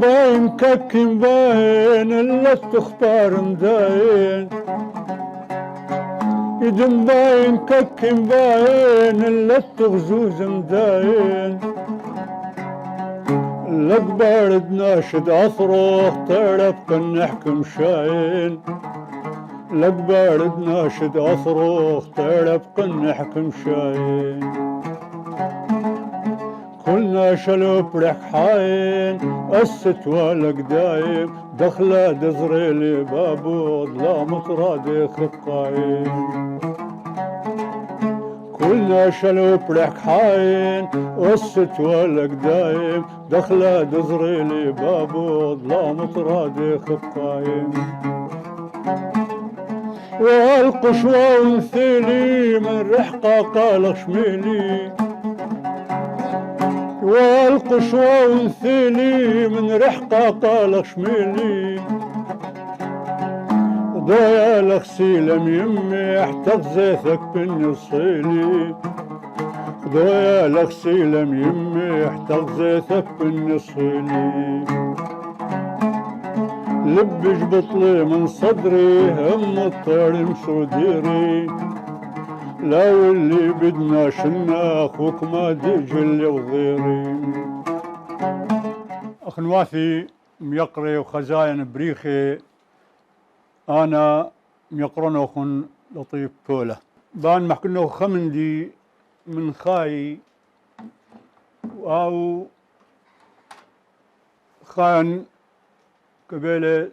باين ككن باين الا تختار مداين يدم باين ككن باين الا تغزوز مداين لك بارد ناشد أصرخ تعرف كن نحكم شاين لك بارد ناشد أصرخ تعرف كن نحكم شاين كلنا شلوب رح حاين الستوى لك دايم دخلة دزريلي بابو ظلام طرادي خقاين كلنا شلوب رح حاين والستوى لك دايم دخلة دزريلي بابو ظلام طرادي خقاين والقشوى وانثيلي من رحقة قال شميلي والقشوى وانثيلي من رحقة قال شميلي ضايا لغسيلة يمي احتق زيتك بالنصيلي ضايا لغسيلة يمي احتق زيتك بالنصيلي لبج بطلي من صدري هم الطير مسوديري لا واللي بدنا شناخ وكما ديجلي وغيري أخ نواثي ميقري وخزاين بريخي أنا ميقرون أخن لطيف بوله بان محكنه خمندي من خاي أو خان قبيلة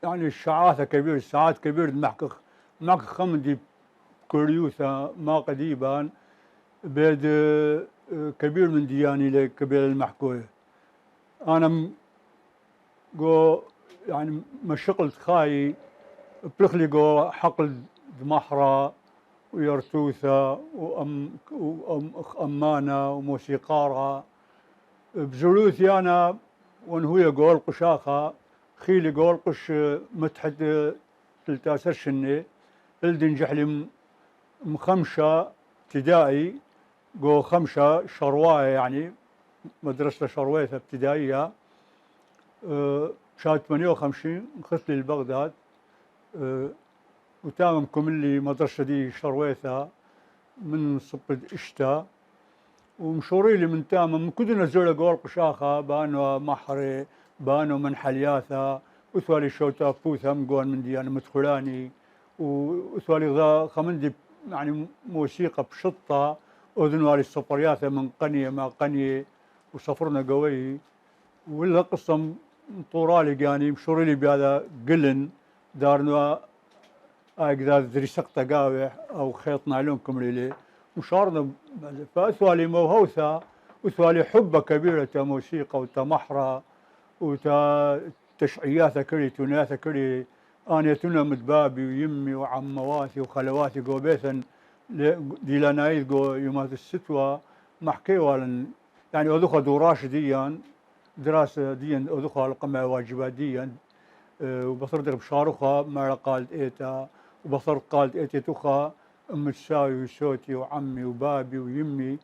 يعني الشعاثة كبير الساعات كبير معك خمندي كوريوثا ما قديبان بيد كبير من دياني لقبيلة المحكوية أنا جو يعني مشقلت خاي بلخلي جو حقل دمحرة ويرتوثة وأمانة وموسيقارة بزلوثي أنا ونهوية قول قشاخة خيلي قول قش متحد 13 سنة الدن جحلي مخمشة ابتدائي قو خمشة شرواية يعني مدرسة شروية ابتدائية شهادة 58 انخذت لي لبغداد وتامم كملي مدرسة دي شرويثة من صبد اشتا ومشوري لي من تامم كدنا زول قول قشاخة بانو محري بانو من حلياثة وثوالي شوتا بوثا مقون من ديانة مدخلاني وثوالي ذا خمندي يعني موسيقى بشطة أذنوالي الصفرياثة من قنية ما قنية وصفرنا قوي ولا قصة طورالي يعني مشوري لي بهذا قلن دارنا اقدر دريسقطة قاوح او خيط نايلون كمريلي مشارنا فاثوالي موهوثة وثوالي حبة كبيرة تا موسيقى وتا محرة وتا تشعياثة كري توناثة كري أنا تنا مدبابي ويمي وعمواتي وخلواتي قو بيثن ديلانايد قو يومات الستوى محكي والن يعني أذوخا دوراش ديان دراسة ديان أذوخا القمع واجبات ديان وبصردق بشاروخا ما قالت إيتا وبصر قالت إيتا توخا أم تساوي وسوتي وعمي وبابي ويمي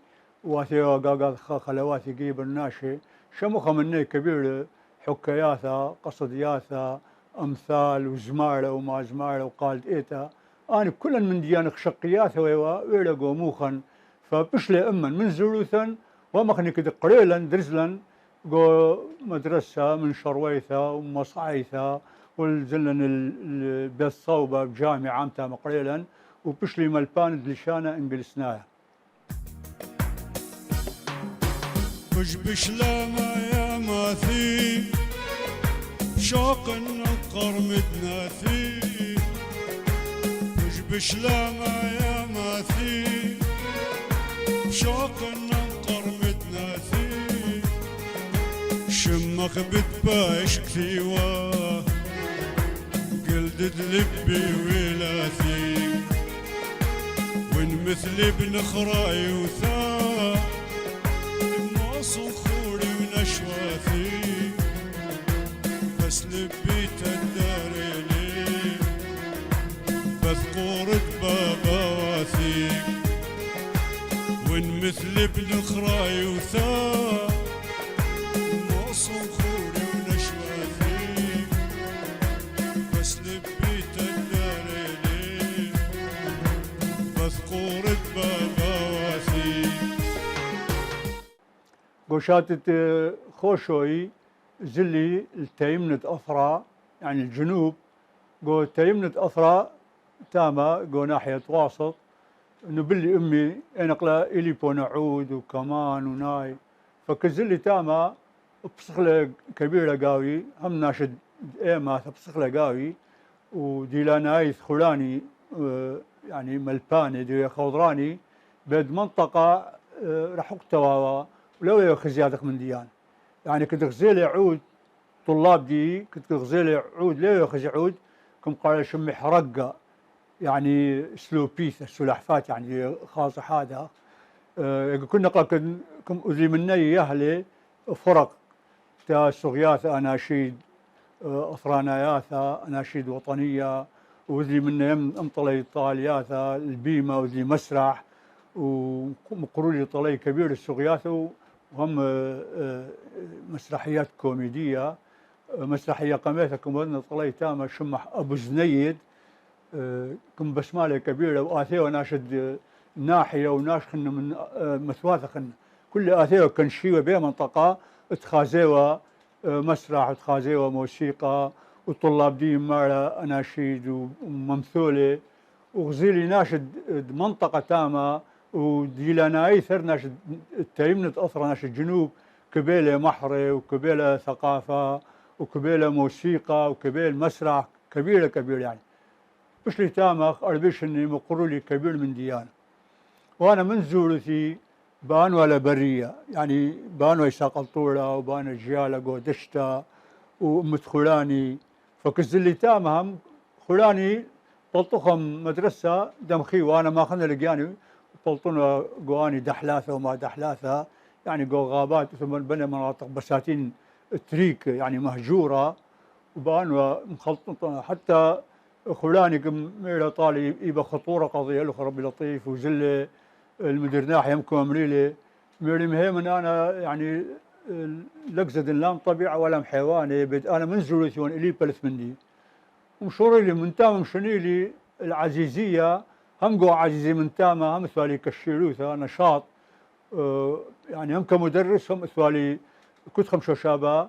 واثي وقاقات خلواتي قيب الناشي شموخا مني كبير حكاياثا قصدياثا أمثال وزمارة وما زمارة وقالت إيتا أنا كلا من ديانك شقياثا ويلا قوموخا فبشلي أمن من زلوثا ومخني كده قريلا درزلا قو مدرسة من شرويثة ومصعيثة والزلن البيت صوبة بجامعة عمتها مقريلا وبشلي ملبان دلشانة انجلسناها وش لما يا ماثي شوق النقر مدناثي وش لما يا ماثي شوق النقر مدناثي شمخ بتباش كثيوة قلدد لبي ولاثي وين مثلي بنخراي وثا صخوري ونشواثي بس لبيت الداري لي بذكورة بابا واثيق وين مثل ابن خراي وثاق ما صخوري قوشاتة خوشوي زلي التيمنة أثرى يعني الجنوب قو تيمنة أثرى تاما قو ناحية واسط نبلي أمي أنقلا إلي بونعود وكمان وناي فكزلي تاما بصخلة كبيرة قاوي هم ناشد إيما بصخلة قاوي وديلانايث خلاني يعني ملباني دي خضراني بد منطقة راح اقتوى ولو ياخذ زيادة من ديان يعني كنت غزيلي عود طلاب دي كنت غزيلي عود ليه ياخذ عود كم قال شمي حرقة يعني سلوبيث السلحفات يعني خاصة هذا كنا كم أذي مني يهلي فرق تا سغياث أناشيد أثراناياثا أناشيد وطنية وذي من أمطلي طالياثا البيمة وذي مسرح ومقرولي طلي كبير السغياثة وهم مسرحيات كوميدية مسرحية قميثة كم طلي تامة شمح أبو زنيد كم بسمالة كبيرة وآثية وناشد ناحية وناشخن من مثواثخن كل آثية كان شيوة بها منطقة اتخازيوة مسرح اتخازيوة موسيقى وطلاب دي مارا أناشيد وممثولة وغزيلي ناشد منطقة تامة وديلانا أيثر ناشد التيمنة أثر ناشد جنوب كبيلة محرة وكبيلة ثقافة وكبيلة موسيقى وكبيلة مسرح كبيرة يعني مش لي تامخ أربيش إني مقرولي كبير من ديانة وأنا من زورتي بانو على برية يعني بانو يساقلطولة وبانو جيالة قودشتا ومدخلاني فكزلي تامهم خلاني طلطخهم مدرسة دمخي وأنا ما خلنا لقياني طلطونا قواني دحلاثة وما دحلاثة يعني قو غابات ثم بني مناطق بساتين تريك يعني مهجورة وبانو مخلطون حتى خلاني كم ميلا طالي يبقى خطورة قضية له ربي لطيف وزل المدير ناحية يمكن أمريلي ميري مهيمن أنا يعني لقزد لام طبيعة ولا حيواني بد أنا من زوريثيون إلي بلث مني ومشوري لي من تام مشنيلي العزيزية هم قو عزيزي من تامة هم ثوالي كالشيروثة نشاط يعني هم كمدرس هم ثوالي كنت خمسة شابة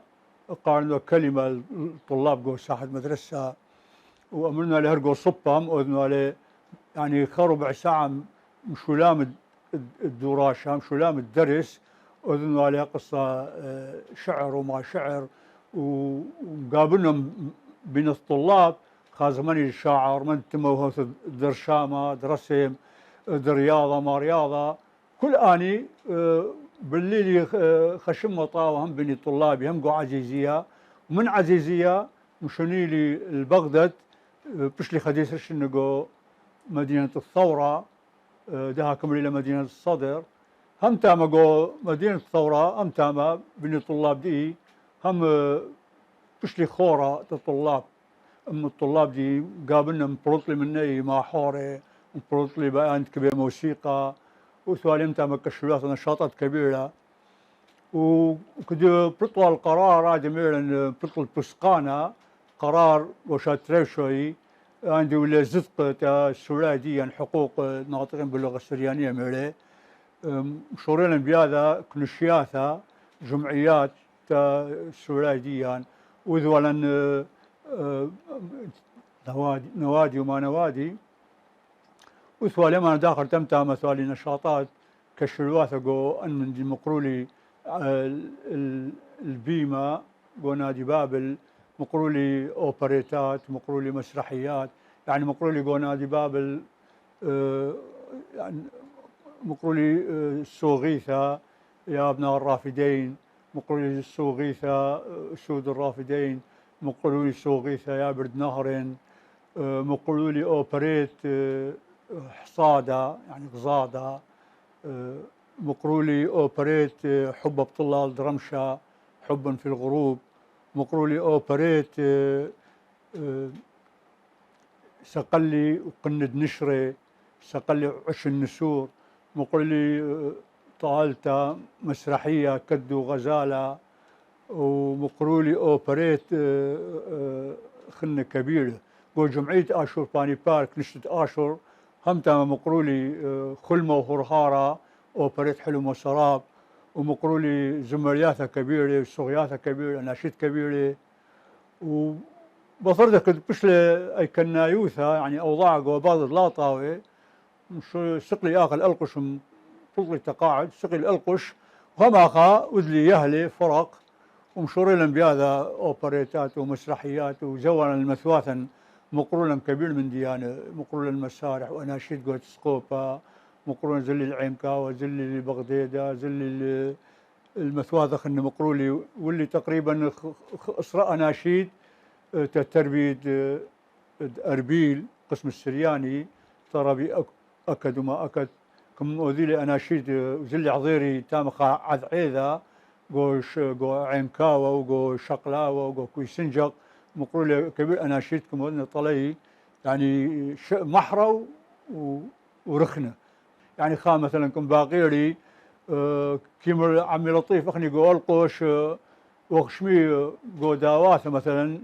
قارنوا كلمة الطلاب قو ساحة مدرسة وأمرنا له هرقو صبهم أذنوا له يعني ربع ساعة مشولام الدوراشة مشولام الدرس أذنوا له قصة شعر وما شعر وقابلنا بين الطلاب خازمني الشاعر من تموه درشامة درسم درياضة ما رياضة كل آني بالليل خشم طاوهم بين الطلاب هم قو عزيزية ومن عزيزية مشونيلي البغداد بشلي خديس رشنقو مدينة الثورة دها كمري لمدينة الصدر هم تاما قو مدينة الثورة هم تاما بني الطلاب دي هم بشلي خورة الطلاب أم الطلاب دي قابلنا مبروطلي مني ما حوري مبروطلي بقى كبير موسيقى وثوالي تاما كشلوات نشاطات كبيرة وكده بطل القرار عادي ميرن بطل بسقانة قرار وشات ريشوي عندي ولا زدق تا السورية حقوق الناطقين باللغة السريانية ميري مشورين بهذا كنشياثة جمعيات تا السورية وذولا نوادي وما نوادي وثوالي ما داخل تمتع مثالي نشاطات كشلواثة قو أن من دي مقرولي البيمة قو نادي بابل مقرولي أوبريتات مقرولي مسرحيات يعني مقرولي قو نادي بابل يعني مقرولي السوغيثة يا ابناء الرافدين مقرولي السوغيثة سود الرافدين مقرولي السوغيثة يا برد نهرين مقرولي أوبريت حصادة يعني غزادة مقرولي أوبريت حب بطلال درمشة حبا في الغروب مقرولي أوبريت سقلي وقند نشري سقلي عش النسور مقرولي طالتا مسرحية كدو غزالة ومقرولي أوبريت خنة كبيرة قول جمعية آشور باني بارك نشتة آشور هم تام مقرولي خلمة وهرهارة أوبريت حلم وسراب ومقرولي زمرياثة كبيرة وصغياثة كبيرة أناشيد كبيرة وبفرضك بشلة أي كنايوثة يعني أوضاع قواباض لا طاوي مش سقلي آخر القش فضلي تقاعد سقي القش وهم أخا وذلي يهلي فرق ومشورين بهذا أوبريتات ومسرحيات وزورا المثواثا مقرولا كبير من ديانة مقرولا المسارح وأناشيد قوة سقوبة مقرولا زل العيمكاوة زل البغديدة زل المثواثة خلنا مقرولي واللي تقريبا إسراء أناشيد تربية أربيل قسم السرياني ترى أكد وما أكد كم أذيلي أناشيد زل عظيري تامخ عذعيذة جو عينكاوة وجو شقلاوة وجو كويسنجق مقرولي كبير أناشيدكم وأن طلي يعني محرة ورخنة يعني خا مثلا كم باقيري كيما عمي لطيف أخني جو القوش وخشمي جو داواثة مثلا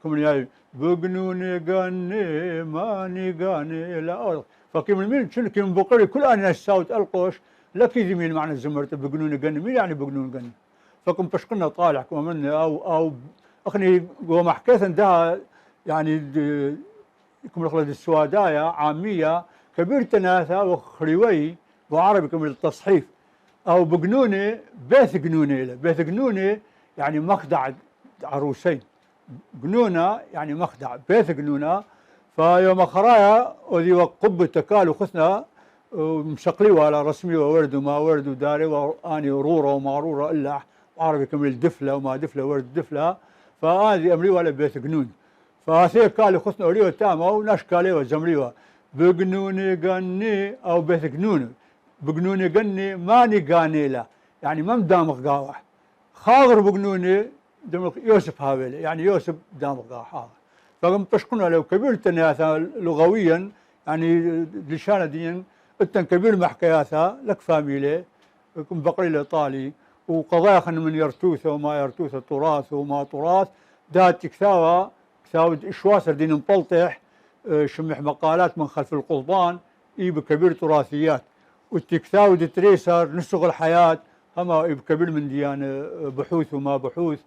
كم يعني بقنوني قاني ماني قاني لا فكيما مين شنو كيما بقري كل أنا ساوت القوش لك يزميل معنى الزمرت بقنوني قاني مين يعني بقنوني قاني فكم بشقنا طالع كم مني أو أخني جو محكيثا ده يعني كم الخلد السوادايا عامية كبير تناثة وخريوي وعربي كم التصحيف أو بقنوني بيث قنوني له بيث قنوني يعني مخدع عروسين قنونة يعني مخدع بيث قنونة فيوم خرايا وذي وقب التكال وخثنا ومشقليوا على رسمي وورد وما ورد وداري واني رورة وما رورة إلا عربي كم الدفلة وما دفلة ورد دفلة فهذه أمري ولا بيث قنون فهذه كالي خثنا أوليوا تاما وناش كالي وزمريوا بقنوني قني أو بيث قنون بقنوني قني ماني قاني له يعني ما مدامغ قاوح خاغر بقنوني دمغ يوسف هاويلي يعني يوسف دامغ قاوح حاضر فقم تشكنا لو كبير تنياثا لغويا يعني لشانة دين التن كبير محكياثا لك فاميلي كم بقري الإيطالي وقضايا خن من يرتوث وما يرتوث تراث وما تراث دات كثاوة إشواسر دين مبلطح شمح مقالات من خلف القضبان بكبير تراثيات والتكثاود تريسر نسق الحياة هما بكبير من ديان بحوث وما بحوث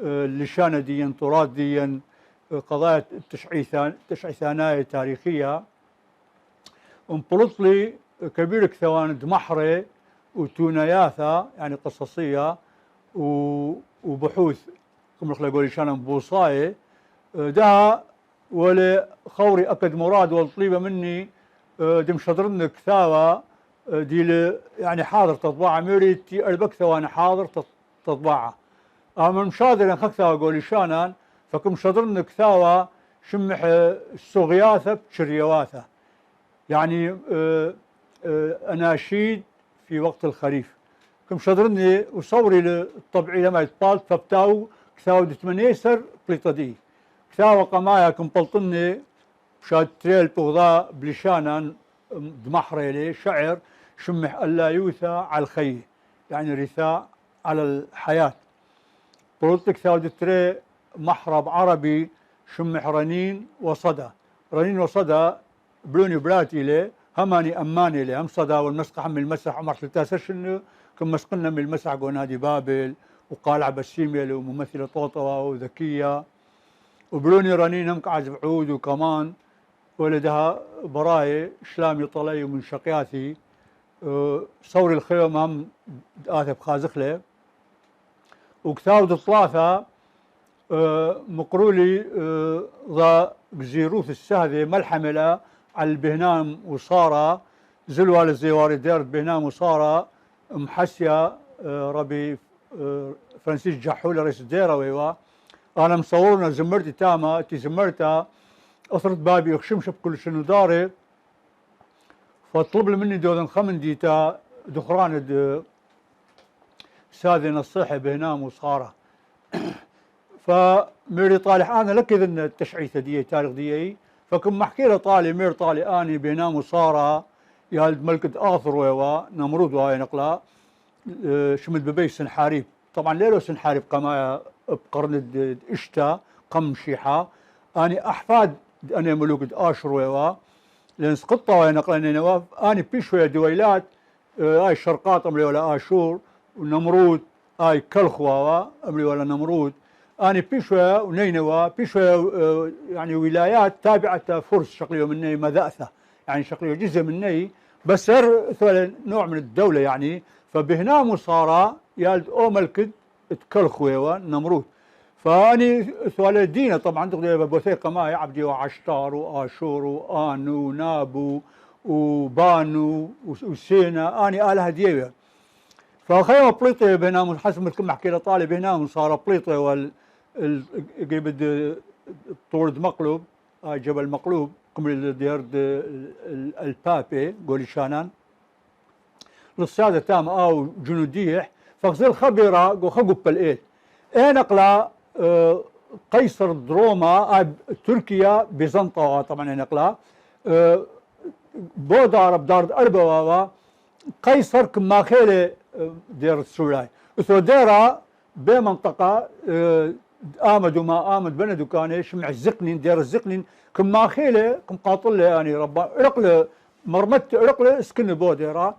لشانة ديان تراث ديان قضايا تشعيثانية تاريخية ومبلطلي كبير كثوان دمحري وتونياثا يعني قصصية وبحوث كم يقول لشانة بوصاية ده ولا خوري أكد مراد والطليبة مني دم شطرن كثاوة دي يعني حاضر تطبعها ميريتي أربك ثواني حاضر تطبعها أما مشادر خكثاوة قولي شانان فكم شطرن كثاوة شمح الصغياثة بشريواثة يعني أناشيد في وقت الخريف كم شطرني وصوري الطبعي لما يتطال فبتاو كثاوة دتمنيسر بليطدي كثاوة قمايا كم بلطني شاد تريل بغضاء بلشانا دمحريلي شعر شمح ألا يوثى على الخي يعني رثاء على الحياة بلطك ثاود تري محرب عربي شمح رنين وصدى رنين وصدى بلوني براتي لي هماني أماني لي هم صدى والمسقح من المسح عمر 13 سنة كم مسقنا من المسح ونادي بابل وقالع بسيميل وممثلة طوطوة وذكية وبلوني رنين هم كعزف عود وكمان ولدها براي شلامي طلي ومن شقياثي صوري الخيوم هم آثب خازخلة وكثاود الثلاثة مقرولي ضا بزيروث السهذة ملحملة على البهنام وصارة زلوة للزيواري دير بهنام وصارة محسية ربي فرانسيس جحولة رئيس الديرة ويوا أنا مصورنا زمرتي تاما تي زمرتها أثرت بابي أخشمش بكل شنو داري فطلب لي مني دودن خمن ديتا دخران ساذي نصيحة بهنام وصارة فميري طالح أنا لك إذن التشعيثة دي تاريخ دي فكم محكي له طالي مير طالي أني بهنام وصارة يا ملكة آثر ويوا نمرود وهاي نقلا شمد ببي سنحاريب طبعا ليلو سنحاريب قمايا بقرن إشتا قم شيحة أني أحفاد أنا ملوك آشر ويوا لأن سقطة وهاي نقلا نواف أني بيشوية دويلات هاي الشرقات أملي ولا آشور ونمرود اي كلخوا امري ولا نمرود اني بيشوى ونينوى بيشوى يعني ولايات تابعه فرس شقليو مني مذاثه يعني شقليو جزء مني بس صار نوع من الدوله يعني فبهنا مصارى يالد اوملكد تكلخوا نمرود فاني سؤال دينا طبعا تقدر بوثيقه معي عبدي وعشتار واشور وانو ونابو وبانو وسينا اني الها ديوه فخيمه بليطه بينهم حسب ما كنت احكي لطالب هنا صار بليطه قبل طورد مقلوب جبل مقلوب قبل ديرد البابي قولي شانان للساده تام او جنوديح فغزل خبيره قو خقب بالايل اين اقلا قيصر دروما تركيا بيزنطة طبعا نقلا بودار بدار أربعة قيصر كما خيله دير السولاي اثو ديرا بمنطقة آمد وما آمد بندو كان شمع الزقنين دير الزقنين كما خيله كم قاطل له يعني ربا عرقله مرمت عرقله اسكن بو ديرا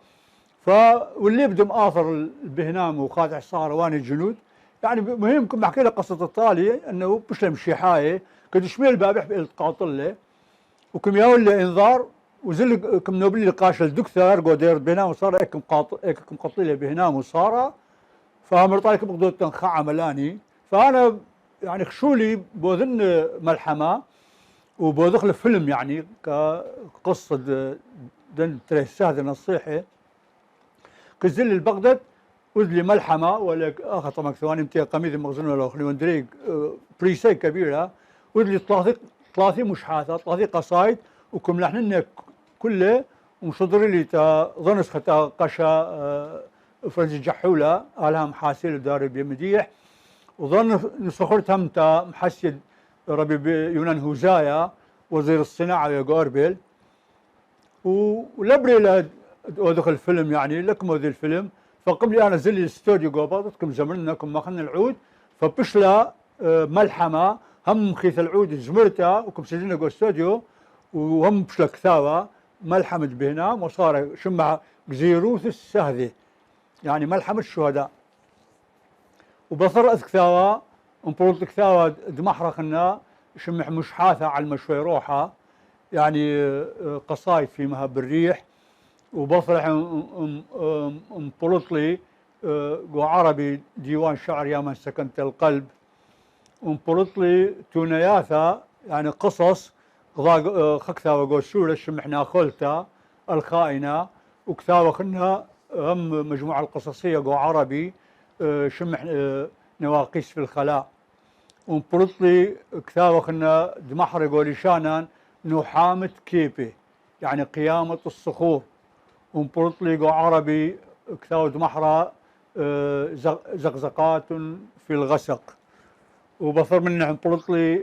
واللي بدم آثر البهنام وخاضع صار واني الجنود يعني مهم كم احكي لك قصه الطالي انه بشلم شيحايه قد شميل بابح قاطل له وكم ياول له انذار وزل كم نوبلي قاشل دكتور قدير بهنا وصار كم قاطله بهنا وصار فامر طالك بقدر تنخع ملاني فانا يعني خشولي بوذن ملحمه وبودخل فيلم يعني كقصه دن تريساد نصيحه كزل البغداد وذلي ملحمه ولا اخر طبعا ثواني متى قميص مخزون ولا اخلي وندريق بريسي كبيره وذلي 30 مشحاثه 30 قصايد وكم لحننا كله ومصدر لي ظنس ختا قشا فرنسي جحوله الها محاسيل ودار بمديح وظن نسخرتهم تا محسد ربي يونان هوزايا وزير الصناعه يا قاربل ولبري ودخل الفيلم يعني لكم هذا الفيلم فقبل انا زل الاستوديو قبضتكم زمرنا كم ماخذنا العود فبشلا ملحمه هم خيث العود زمرته وكم سجلنا جو استوديو وهم بشلا كثاوه ملحمه بهنام وصار شمع زيروث السهذي يعني ملحمه الشهداء وبصر كثاوه ومبروت كثاوه دمحرخنا شمح مشحاثه على المشوي روحه يعني قصايد في مهب الريح وبصرح مبلطلي وعربي ديوان شعر يا من سكنت القلب ومبلطلي تونياثا يعني قصص خكثا وقوسولة شمحنا خلتا الخائنة وكثا خنا هم مجموعة القصصية قو عربي شمح نواقيس في الخلاء ومبلطلي كثا خنا دمحر قولي شانان نحامة كيبي يعني قيامة الصخور ومبلطلي قو عربي كثاود محرى زقزقات في الغسق وبصر منه مبلطلي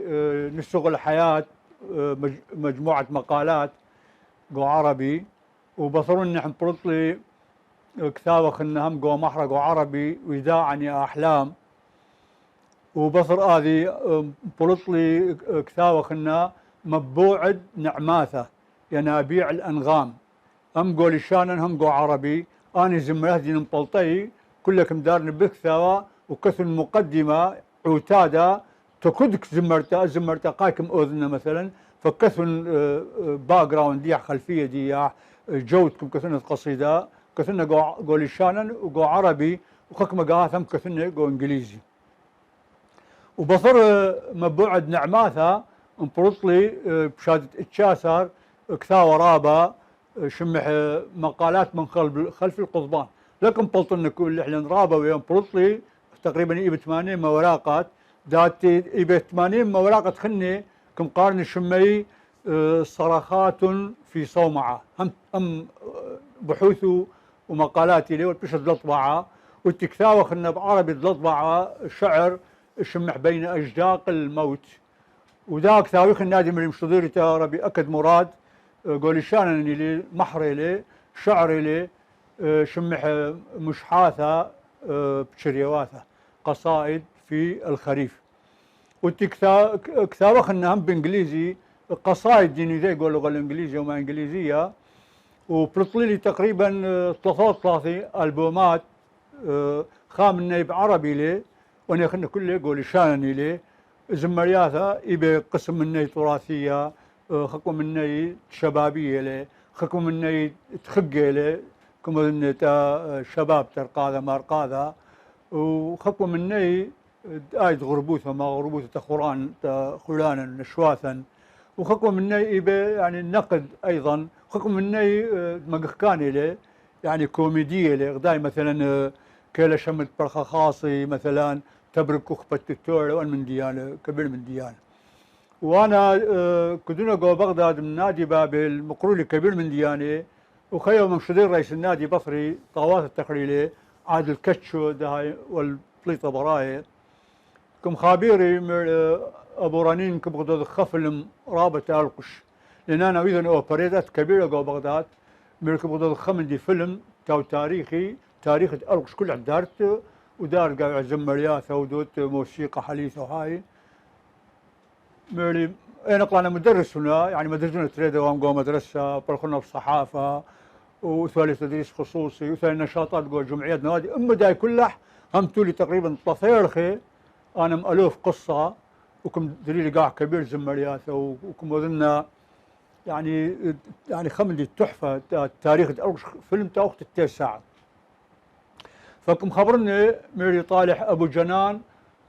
نسق الحياة مجموعة مقالات قو عربي وبصر منه مبلطلي كثاوة خنهم قو محرى قو عربي وداعا يا أحلام وبصر هذه مبلطلي كثاوة خنا مبوعد نعماثة ينابيع الأنغام هم قولي شانن هم قو عربي أنا زمره دين مبلطي كلكم دارن بكثوا وكثن مقدمة عتادة تكدك زمرتا قايكم أذننا مثلا فكثن باك جراوند ديع خلفية ديع جودكم كثن قصيدة كثن قولي شانن وقو عربي وخكم قاثم كثن قو إنجليزي وبصر مبوعد نعماثة مبرطلي بشهادة اتشاسر كثاوة رابة شمح مقالات من خلف القضبان لكن بلطن كل احنا رابه ويوم بلطلي تقريبا يبي 80 موالاقات دات يبي 80 موالاقة خني كم قارن الشمي صرخات في صومعه هم بحوث ومقالات لي والبشر لطبعه والتكثاوه خنا بعربي لطبعه شعر شمح بين اجداق الموت وذاك تاريخ النادي من المشتضير ربي اكد مراد قولي شانن لي محري لي شعري لي شمح مشحاثة بشريواثة قصائد في الخريف والكتابة خنا هم بانجليزي قصائد ديني ذي يقول اللغة الانجليزية وما انجليزية وبلطلي لي تقريبا 33 البومات خام النيب عربي لي وانا خلنا كله يقول شانني لي زمرياثا يبي قسم مني تراثيه خكم مني شبابيه لي خكم مني تخقي لي كما ان تا شباب ترقاذا مارقاذا وخكم مني آيد غربوثة ما غربوثة تخوران خلانا نشواثا وخكم مني يبي يعني النقد ايضا خكم مني مقخكاني لي يعني كوميديه لي غداي مثلا كيلا شمت برخة خاصي مثلا تبرك أخبة التور وأنا من ديانة كبير من ديانة وأنا كدونا جو بغداد من نادي بابل مقرولي كبير من ديانة وخيو ممشدين رئيس النادي بصري طاوات التقريلي عاد الكتشو ده والبليطة براي كم خابيري أبو رنين كم بغداد خفلم رابط ألقش لأن أنا إذن أوبريتات كبيرة جو بغداد ملك بغداد خمن دي فيلم تاو تاريخي تاريخ ألقش كل عدارت ودار قاعد زمرياثة ودوت موسيقى حديثة وهاي ميري أنا طلعنا مدرس هنا يعني مدرسنا تريدة وام جو مدرسة برخنا بصحافة وثالث تدريس خصوصي وثاني نشاطات جوا جمعيات نوادي أما داي كله هم تولي تقريبا طفيرخي أنا مألوف قصة وكم دليل قاع كبير زمرياثة وكم وذنا يعني خمدي تحفة تاريخ ألقش فيلم تا وقت التاسع فكم خبرني ميري طالح أبو جنان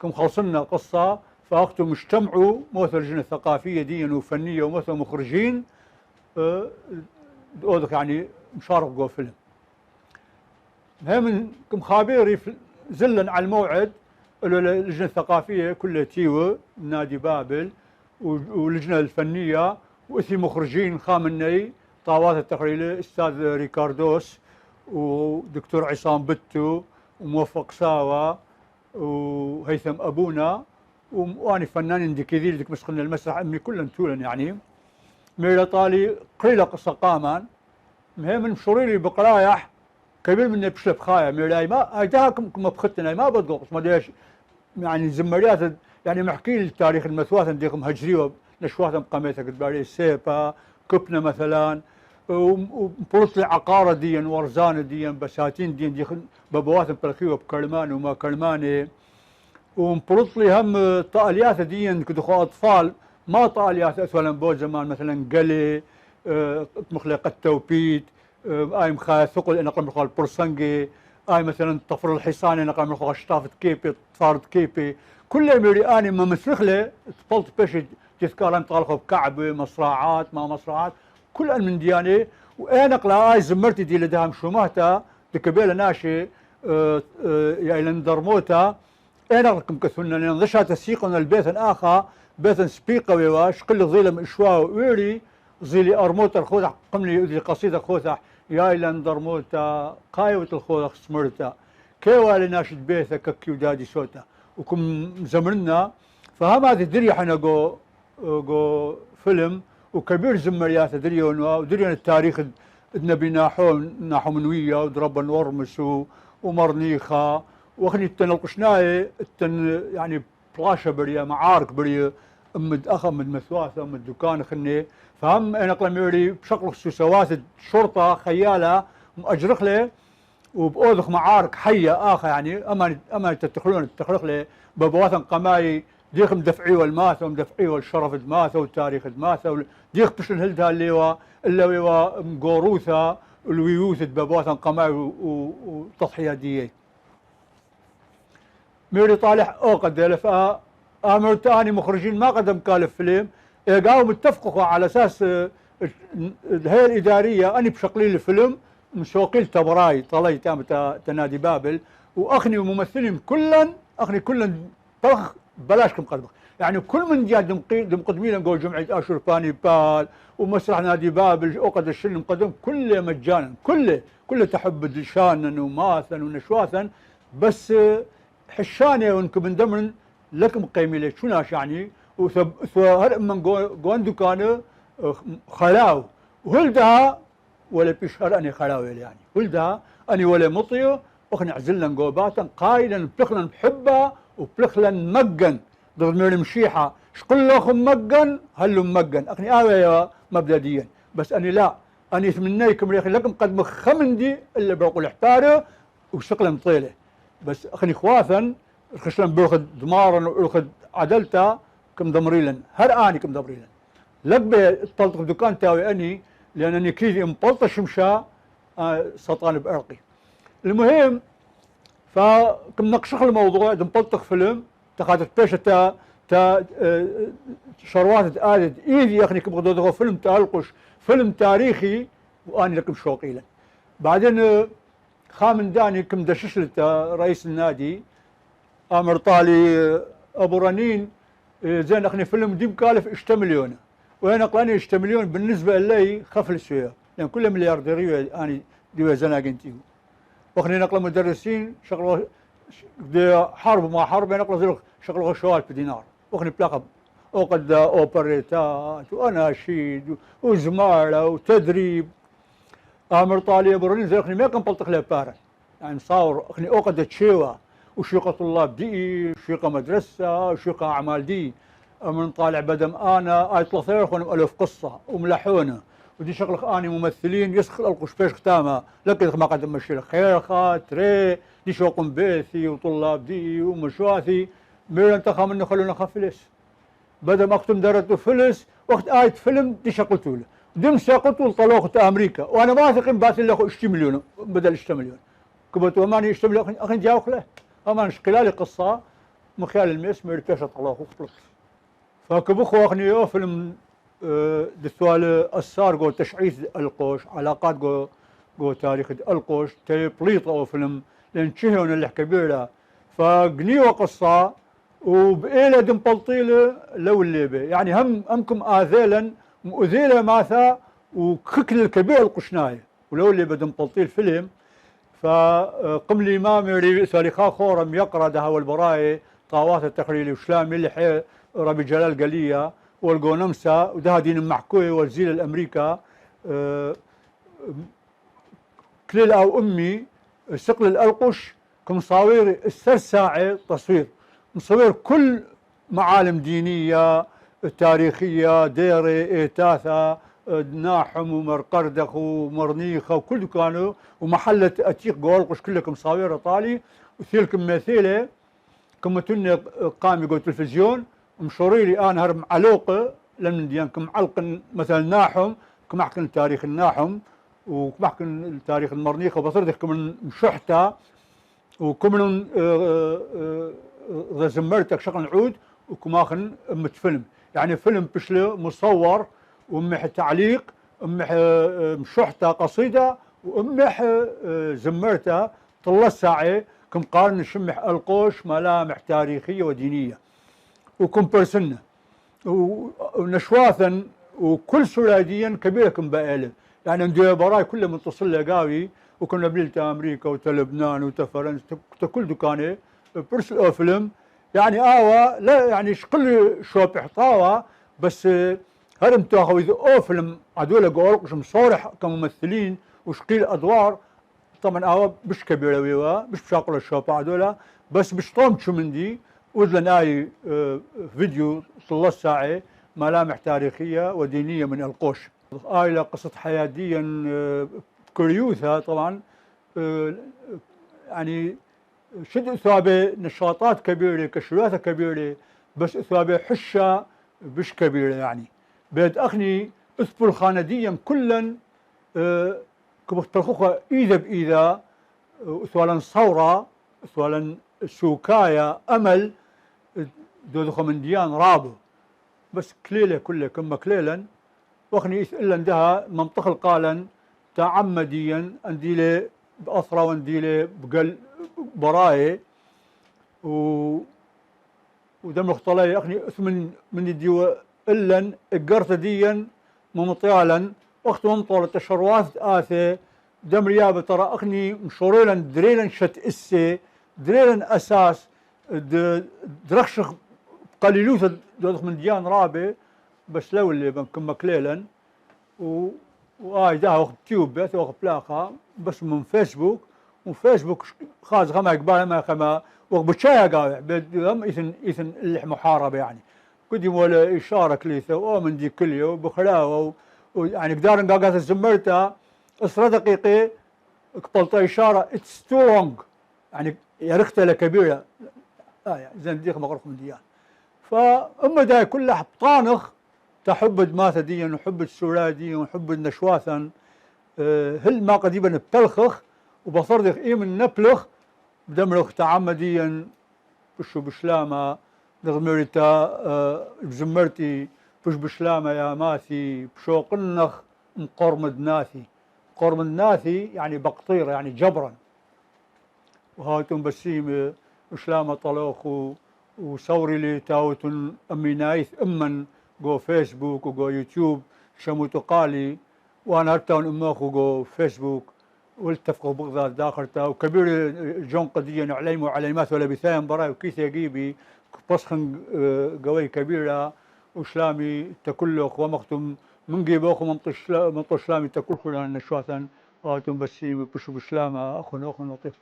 كم خلصنا قصة فأختم مجتمعوا موثر اللجنة الثقافية دي وفنية وموثر مخرجين أوضك يعني مشارك جوا فيلم هم كم خابيري زلا على الموعد اللجنة الثقافية كلها تيوه نادي بابل واللجنة الفنية وإثي مخرجين خامني طاوات التقريلي أستاذ ريكاردوس ودكتور عصام بتو وموفق ساوى وهيثم أبونا وأنا فنان دي كذيل ديك مسخنا المسرح أمي كلن تولن يعني ميلا طالي قريلة قصة قامان مهم مشوريلي بقرايح كبير من بشلب خايا ميلا ما أجاكم كما بختنا ما بدقص ما ديش يعني زمريات يعني محكي لي تاريخ المثواث ديكم هجرية نشواث قميتك تبالي سيبا كبنا مثلا وبروت العقارة دي ورزان دي بساتين دي ببوات بلخيوة بكرمان وما كرماني ومبروت لي هم طاليات دي كدخوا أطفال ما طاليات أسولا بو زمان مثلا قلي مخلقة التوبيت آي مخا ثقل نقل مخال برسنجي آي مثلا طفر الحصاني نقل مخال شطافة كيبي طفارة كيبي كل ميري آني ما مسرخلي طفلت بيش تذكار انطالخوا بكعبة مصراعات ما مصراعات كل من دياني وانا قلا زمرتي دي لدهم شوماتا تكبيل ناشي يا لندرموتا انا ركم كثنا نضشها تسيقنا البيت الاخر بيت سبيقه ويواش كل ظيله اشوا ويري زيلي ارموتا الخوذة قمني ذي قصيده خوذة يا لندرموتا قايوة الخوذة سمرتا كيوا لناشد بيثا ككي ودادي سوتا وكم زمرنا فهم هذه الدريه حنا جو فيلم وكبير زمريات دريون ودريون التاريخ النبي ناحو منوية ودربن ورمس ومرنيخة وخني التنلقشناي يعني بلاشة بريا معارك بريا امد اخا امد مثواثة امد دكان خني فهم انا قلميري بشكل سوسوات شرطة خيالة مأجرخ لي وبأوضخ معارك حية اخا يعني اما تتخلق لي ببواثن قماي ديخ مدفعي والماثة ومدفعي والشرف دماثة والتاريخ دماثة ديخ بشن هلدها اللي ويوا مقوروثة الويوث ببواثن قماي وتضحية دي ميري طالح اوقد دلفا امر تاني مخرجين ما قدم كالف فيلم قاموا متفقوا على اساس الهيئة الادارية اني بشقليل الفيلم مسوقيل تبراي طلي تنادي بابل واخني وممثلين كلن اخني كلن طرخ بلاشكم قدم يعني كل من جاد مقدمين نقول جمعية اشور باني بال ومسرح نادي بابل اوقد الشل مقدم كله مجانا كله تحب دشانا وماثا ونشواثا بس حشاني وانكم من دمن لكم قيمي لي شو ناش يعني وهل من جوان دكانه خلاو وهلدها ولا بيشهر اني خلاو يعني هلدها اني ولا مطيو وخنا عزلنا نقوباتا قايلا بلخنا بحبها وبلخلا مجن ضد ميري مشيحه شقول لكم مجن هلو مجن اخني يا مبدئيا بس اني لا اني اتمنيكم يا اخي لكم قد مخمندي الا بقول احتاره وشقلم طيله بس اخني خواثا خشلم باخذ دمارا واخذ عدلتا كم دمريلا هر اني كم دمريلا لقبه طلت دكان تاوي اني لانني كيدي مبلطش مشا سطان بارقي. المهم فكم نقشخ الموضوع دمبلطخ فيلم تخاطر بيش تا شروات آلت ايدي يا اخي كم غدو فيلم تالقش فيلم تاريخي واني لكم شوقي له. بعدين خامن داني كم دششلت رئيس النادي امر طالي ابو رنين زين اخني فيلم دي مكالف 6 مليون وانا قلاني 6 مليون بالنسبه لي خفل شويه لان كل مليارديريه اني ديوا زناقنتي واخني نقل مدرسين شغلوا حرب ما حرب نقل شغلوا شوال بدينار واخني بلاقب وقد اوبريتات واناشيد وزماره وتدريب امر طالي ابو رنين زي اخني ما كان بلطخ له بارا يعني صار اخني اوقد تشيوه وشيقة طلاب دي شيقة مدرسة شيقة أعمال دي من طالع بدم أنا آية ثلاثة ألف قصة وملحونة ودي شغلة أني ممثلين يسخل القش بيش ختامة لكن ما قد مشي خيرخة تري دي شوق بيثي وطلاب دي ومشواثي ميلا انتخى منه خلونا خفلس بدل ما أختم درت فلس وقت آية فيلم دي شقلتوا له دم شقلتوا طلوخة أمريكا وأنا ما أثق باسل له 6 مليون بدل 6 مليون كبت وماني 6 مليون أخي جاوخ له أما خلال قصة من خلال المس مرتشت الله وخلص فكبخو أخني فيلم دسوال السار جو تشعيث القوش علاقات جو تاريخ القوش تبليط أو فيلم لأن شهون اللي كبيرة فقنيوة قصة وبإيلة دم بلطيلة لو الليبة يعني همكم آذيلا مؤذيلة ماثا وككل الكبير القشناية ولو اللي بدم بلطيل فيلم فقم لي مامي سالخا خورم يقرا ده والبراي طاوات التقريلي وشلام اللي ربي جلال قليه والقونمسا وده دين محكوي والزيل الامريكا كليل او امي سقل الالقش كمصاوير السرساعي تصوير مصوير كل معالم دينيه تاريخيه ديري ايتاثا ناحم ومرقردخ ومرنيخه وكل كانوا ومحلة أتيق قولقش كلكم صاوير طالي وثيلكم مثيلة كم تني قامي قول تلفزيون مشوري لي أنا هرم علوقة لمن ديانكم علق مثلا ناحم كم أحكي تاريخ الناحم وكم أحكي تاريخ المرنيخه وبصردك من مشحتة وكم زمرتك شغل عود وكم أخن فيلم يعني فيلم بشله مصور ومح تعليق ومح مشحته قصيده ومح زمرته طلع ساعه كم قارن شمح القوش ملامح تاريخيه ودينيه وكم برسنه ونشواثا وكل سولاديا كبيره كم بقاله يعني ندير براي كله متصل لقاوي وكنا بليلت امريكا وتلبنان وتفرنسا كل دكانه برسل او فيلم يعني لا يعني شقل شوبح طاوه بس هرم تاخذ اذا فيلم هذول قولقش مصورح كممثلين وشقيل ادوار طبعا مش كبيره ويوا مش بشاقل الشوبة هذول بس بشطوم شو من دي وذلن اي فيديو طلع ساعه ملامح تاريخيه ودينيه من القوش آيلة قصة حياتيا كريوثها طبعا يعني شد ثابة نشاطات كبيرة كشريات كبيرة بس ثابة حشة مش كبيرة يعني بيد أخني أثبل خانديا كلا كبختلخوخة إيذا بإيذا ثوالا صورة ثوالا سوكايا أمل دودخو من ديان رابو بس كليلة كلها كما كليلا وأخني إلا عندها منطق قالا تعمديا أنديلي بأثرة وانديلي بقل براي ودم اختلاي أخني من الديوة إلا القرطة ديا ممطيالا وقت ممطولة تشروات آثي دم ريابة ترى أخني مشوريلا دريلا شت إسي دريلا أساس درخشخ قليلوثة دودخ من ديان رابي بس لو اللي بنكم مكليلا ده وقت تيوب بيت وقت بلاقة بس من فيسبوك وفيسبوك خاز غما قبال ما خما وقت بتشايا قاوع بدهم إذن اللي محاربة يعني قدي ولا إشارة كليثة ومن دي كلية وبخلاوة ويعني قدار قاقات الزمرتها 10 دقيقة قبلت إشارة it's too long يعني يا رختلة كبيرة يعني زنديق مغرق ديان فأما دا كلها بطانخ تحب دماثة دي وحب السورة دي وحب النشواثا هل ما قديبا بتلخخ وبصردخ إيه من نبلخ بدمرخ تعمديا بشو بشلامة نغمرتا بزمرتي بش بشلامة يا ماثي بشو قنخ مقرمد ناثي قرمد ناثي يعني بقطيرة يعني جبرا وهاتم بسيمة وشلامة طلوخ وصوري لي تاوتن أمي نايث أمن جو فيسبوك وجو يوتيوب شموتو قالي وانا هرتاون اماخو جو فيسبوك والتفقوا بغداد داخلتا وكبير جون قديا عليم وعليمات ولا بثاين براي وكيس يجيبي بصخن قوي كبيرة وشلامي تكلخ ومختم من جيبوخ من طشلامي تكل خلان نشواثا واتم بسيمي بشو بشلامة أخو نطيف